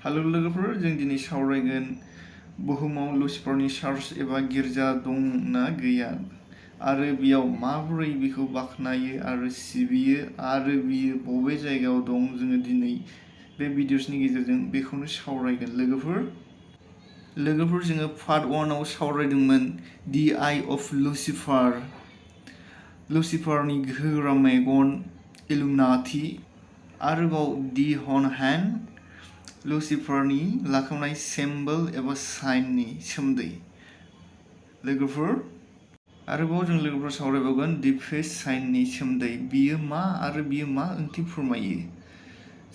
Hello लोगोफोर, जों दिनै सावरायगोन बुहुमाव लुसिफरनि चार्च एबा गिर्जा दंना गैया आरो बेयाव माबोरै बेखौ बाख्नायो आरो सिबियो आरो बियो बबे जायगायाव दं। जोङो दिनै बे भिडिअसनि गेजेरजों बेखौनो सावरायगोन लोगोफोर जोङो पार्ट 1 आव सावरायदोंमोन दि आइ अफ लुसिफारनि गोहोगोरा मेगन इलुमिनाटि, आरोबाव दि हर्न हेन्ड लुसिफारनि लाखोमानाय सिम्बल एबा साइननि सोमोन्दै लोगोफोर। आरोबाव जों लोगोफोर सावरायबावगोन दि फेस साइननि सोमोन्दै, बियो मा आरो बियो मा ओंथि फोरमायो।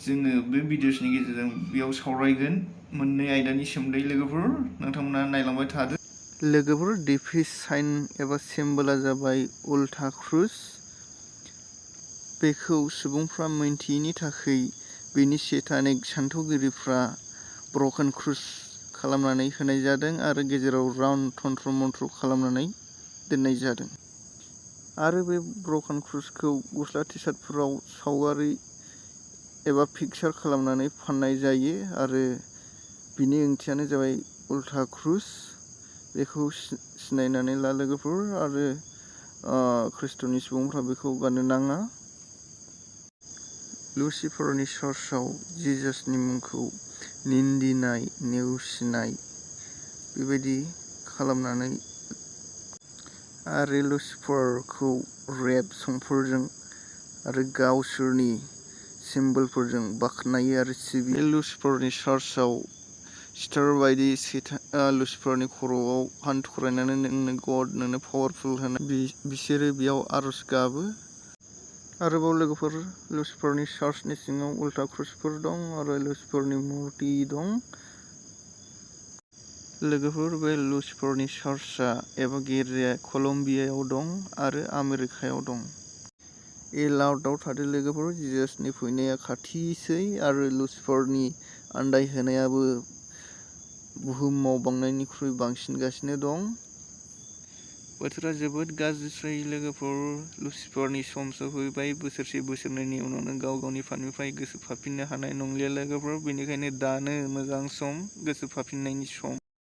जोङो बे भिडिअसनि गेजेरजों बेयाव सावरायगोन मोननै आयदानि सोमोन्दै। लोगोफोर नोंथांमोना नायलांबाय थादो। लोगोफोर दि फेस साइन एबा सिम्बला जाबाय उल्था क्रुस। बेखौ सुबुंफ्रा मिन्थियैनि थाखाय बेनि सेटानिक सानथौगिरिफ्रा ब्रकेन क्रुस खालामनानै होनाय जादों आरो गेजेराव राउन्ड तन्त्र मन्त्र खालामनानै दोननाय जादों। आरो बे ब्रकेन क्रुसखौ गस्ला टि-शार्टफोराव सावगारि एबा पिकचार खालामनानै फाननाय जायो आरो बिनि ओंथियानो जाबाय उल्था क्रुस। बेखौ सिनायनानै ला लोगोफोर, आरो ख्रिस्ट'नि सुबुंफ्रा बेखौ गाननो नाङा। लुसिफारनि चार्चआव जिजासनि मुंखौ निन्दिनाय, नेवसिनाय बेबायदि खालामनानै आरो लुसिफारखौ रेप संफोरजों आरो गावसोरनि सिम्बलफोरजों बाख्नायो आरो सिबियो। लुसिफारनि चार्चआव स्टार बायदि लुसिफारनि खर'आव हान्थु खरायनानै नोंनो गड, नोंनो पावारफुल होनाय बिसोरो बेयाव आरज गाबो। आरोबाव लोगोफोर लुसिफारनि चार्चनि सिङाव उल्था क्रुसफोर दं आरो लुसिफारनि मुर्ति दं। लोगोफोर बे लुसिफारनि चार्चआ एबा गिर्जाया कलम्बियायाव दं आरो आमेरिकायाव दं। एलार्टआव थादो लोगोफोर, जिजासनि फैनाया खाथिसै आरो लुसिफारनि आन्दायहोनायाबो बुहुमाव बांनायनिख्रुइ बांसिनगासिनो दं। बोथोरा जोबोद गाज्रिसै लोगोफोर, लुसिफारनि सम सफैबाय। बोसोरसे बोसोरनैनि उनावनो गावनि फाननिफ्राय गोसोफाफिननो हानाय नंलिया लोगोफोर, बेनिखायनो दानो मोजां सम, गोसोफाफिननायनि सम।